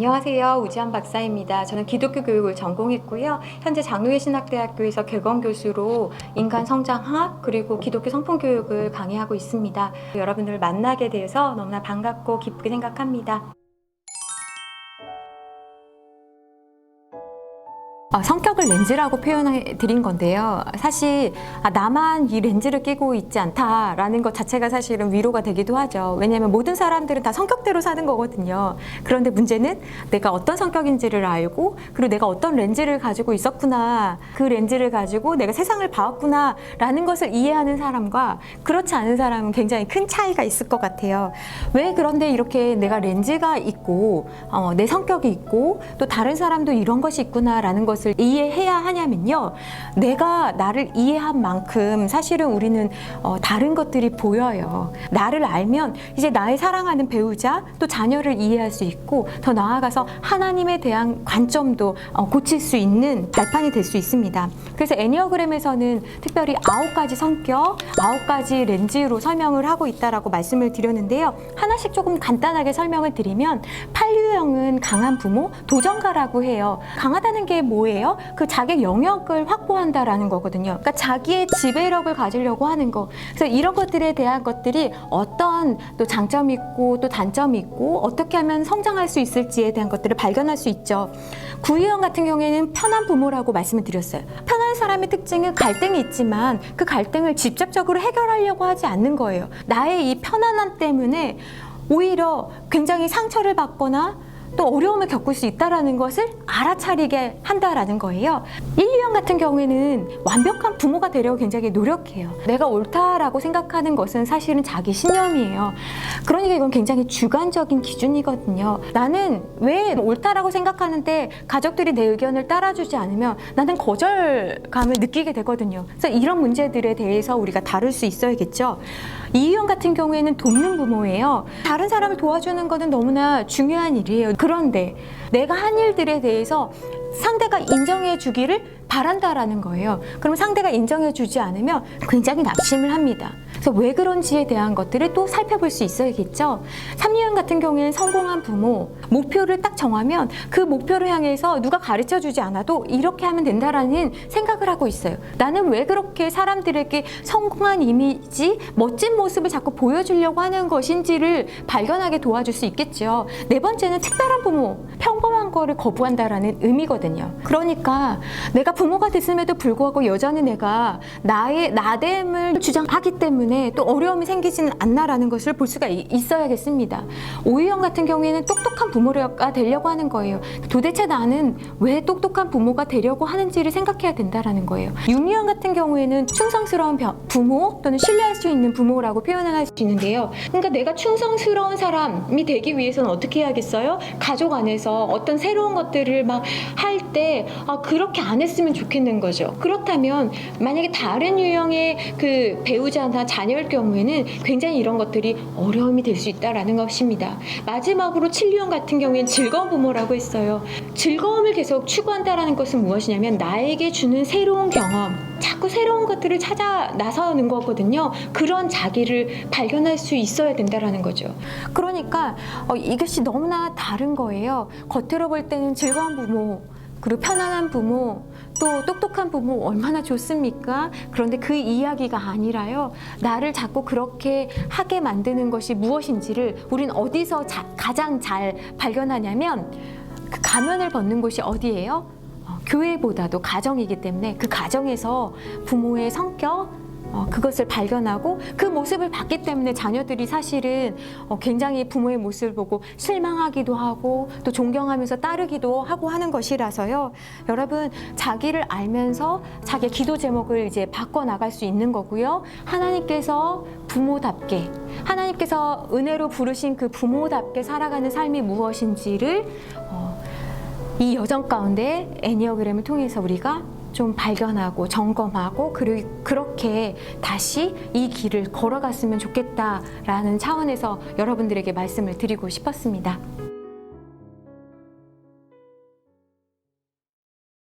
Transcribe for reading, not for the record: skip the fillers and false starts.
안녕하세요. 우지한 박사입니다. 저는 기독교 교육을 전공했고요. 현재 장로회 신학대학교에서 객원 교수로 인간 성장학 그리고 기독교 성품 교육을 강의하고 있습니다. 여러분들을 만나게 돼서 너무나 반갑고 기쁘게 생각합니다. 성격을 렌즈라고 표현해 드린 건데요. 사실 나만 이 렌즈를 끼고 있지 않다라는 것 자체가 사실은 위로가 되기도 하죠. 왜냐하면 모든 사람들은 다 성격대로 사는 거거든요. 그런데 문제는 내가 어떤 성격인지를 알고 그리고 내가 어떤 렌즈를 가지고 있었구나, 그 렌즈를 가지고 내가 세상을 봐왔구나 라는 것을 이해하는 사람과 그렇지 않은 사람은 굉장히 큰 차이가 있을 것 같아요. 왜 그런데 이렇게 내가 렌즈가 있고 내 성격이 있고 또 다른 사람도 이런 것이 있구나 라는 것을 이해해야 하냐면요, 내가 나를 이해한 만큼 사실은 우리는 다른 것들이 보여요. 나를 알면 이제 나의 사랑하는 배우자 또 자녀를 이해할 수 있고 더 나아가서 하나님에 대한 관점도 고칠 수 있는 발판이 될 수 있습니다. 그래서 애니어그램에서는 특별히 9가지 성격, 9가지 렌즈로 설명을 하고 있다라고 말씀을 드렸는데요. 하나씩 조금 간단하게 설명을 드리면 8유형은 강한 부모, 도전가라고 해요. 강하다는 게 뭐예요? 그 자기 영역을 확보한다라는 거거든요. 그러니까 자기의 지배력을 가지려고 하는 거. 그래서 이런 것들에 대한 것들이 어떤 또 장점이 있고 또 단점이 있고 어떻게 하면 성장할 수 있을지에 대한 것들을 발견할 수 있죠. 9유형 같은 경우에는 편한 부모라고 말씀을 드렸어요. 편한 사람의 특징은 갈등이 있지만 그 갈등을 직접적으로 해결하려고 하지 않는 거예요. 나의 이 편안함 때문에 오히려 굉장히 상처를 받거나 또 어려움을 겪을 수 있다는 것을 알아차리게 한다라는 거예요. 1유형 같은 경우에는 완벽한 부모가 되려고 굉장히 노력해요. 내가 옳다라고 생각하는 것은 사실은 자기 신념이에요. 그러니까 이건 굉장히 주관적인 기준이거든요. 나는 왜 옳다라고 생각하는데 가족들이 내 의견을 따라주지 않으면 나는 거절감을 느끼게 되거든요. 그래서 이런 문제들에 대해서 우리가 다룰 수 있어야겠죠. 2유형 같은 경우에는 돕는 부모예요. 다른 사람을 도와주는 것은 너무나 중요한 일이에요. 그런데 내가 한 일들에 대해서 상대가 인정해 주기를 바란다라는 거예요. 그럼 상대가 인정해 주지 않으면 굉장히 낙심을 합니다. 그래서 왜 그런지에 대한 것들을 또 살펴볼 수 있어야겠죠. 3유형 같은 경우에는 성공한 부모, 목표를 딱 정하면 그 목표를 향해서 누가 가르쳐 주지 않아도 이렇게 하면 된다라는 생각을 하고 있어요. 나는 왜 그렇게 사람들에게 성공한 이미지, 멋진 모습을 자꾸 보여주려고 하는 것인지를 발견하게 도와줄 수 있겠죠. 네 번째는 특별한 부모, 평범한 거를 거부한다라는 의미거든요. 그러니까 내가 부모가 됐음에도 불구하고 여전히 내가 나의 나됨을 주장하기 때문에 또 어려움이 생기지는 않나라는 것을 볼 수가 있어야겠습니다. 5유형 같은 경우에는 똑똑한 부모가 되려고 하는 거예요. 도대체 나는 왜 똑똑한 부모가 되려고 하는지를 생각해야 된다라는 거예요. 6유형 같은 경우에는 충성스러운 부모 또는 신뢰할 수 있는 부모라고 표현을 할 수 있는데요. 그러니까 내가 충성스러운 사람이 되기 위해서는 어떻게 해야겠어요? 가족 안에서 어떤 새로운 것들을 막 할 때 그렇게 안 했으면 좋겠는 거죠. 그렇다면 만약에 다른 유형의 그 배우자나 자녀일 경우에는 굉장히 이런 것들이 어려움이 될 수 있다라는 것입니다. 마지막으로 7유형 같은 경우에는 즐거운 부모라고 했어요. 즐거움을 계속 추구한다라는 것은 무엇이냐면 나에게 주는 새로운 경험, 자꾸 새로운 것들을 찾아 나서는 거거든요. 그런 자기를 발견할 수 있어야 된다라는 거죠. 그러니까 이것이 너무나 다른 거예요. 겉으로 볼 때는 즐거운 부모, 그리고 편안한 부모, 또 똑똑한 부모 얼마나 좋습니까? 그런데 그 이야기가 아니라요. 나를 자꾸 그렇게 하게 만드는 것이 무엇인지를 우린 어디서 가장 잘 발견하냐면 그 가면을 벗는 곳이 어디예요? 교회보다도 가정이기 때문에 그 가정에서 부모의 성격, 그것을 발견하고 그 모습을 봤기 때문에 자녀들이 사실은 굉장히 부모의 모습을 보고 실망하기도 하고 또 존경하면서 따르기도 하고 하는 것이라서요. 여러분, 자기를 알면서 자기의 기도 제목을 이제 바꿔나갈 수 있는 거고요. 하나님께서 부모답게, 하나님께서 은혜로 부르신 그 부모답게 살아가는 삶이 무엇인지를 이 여정 가운데 애니어그램을 통해서 우리가 좀 발견하고 점검하고 그리고 그렇게 다시 이 길을 걸어갔으면 좋겠다라는 차원에서 여러분들에게 말씀을 드리고 싶었습니다.